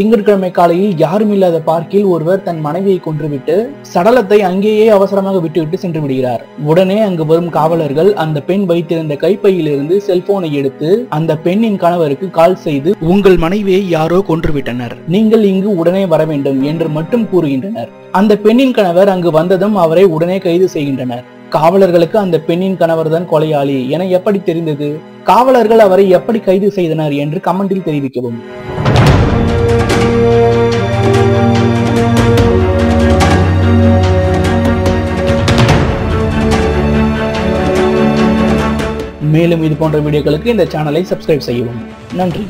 திங்கட்கிழமை காலையில் யாரும் இல்லாத பார்க்கில் ஒருவர் தன் மனைவியை கொன்றுவிட்டு சடலத்தை அங்கேயே அவசரமாக விட்டுவிட்டு சென்று விடுகிறார். உடனே அங்கு வரும் காவலர்கள் அந்த பெண் வைத்திருந்த கைப்பையிலிருந்து செல்போனை எடுத்து அந்த பெண்ணின் கணவருக்கு கால் செய்து, உங்கள் மனைவியை யாரோ கொன்றுவிட்டனர், நீங்கள் இங்கு உடனே வர வேண்டும் என்று மட்டும் கூறுகின்றனர். அந்த பெண்ணின் கணவர் அங்கு வந்ததும் அவரை உடனே கைது செய்கின்றனர். காவலர்களுக்கு அந்த பெண்ணின் கணவர் தான் கொலையாளி என எப்படி தெரிந்தது? காவலர்கள் அவரை எப்படி கைது செய்தனர் என்று கமெண்டில் தெரிவிக்கவும். மேலும் இது போன்ற வீடியோக்களுக்கு இந்த சேனலை சப்ஸ்கிரைப் செய்யவும். நன்றி.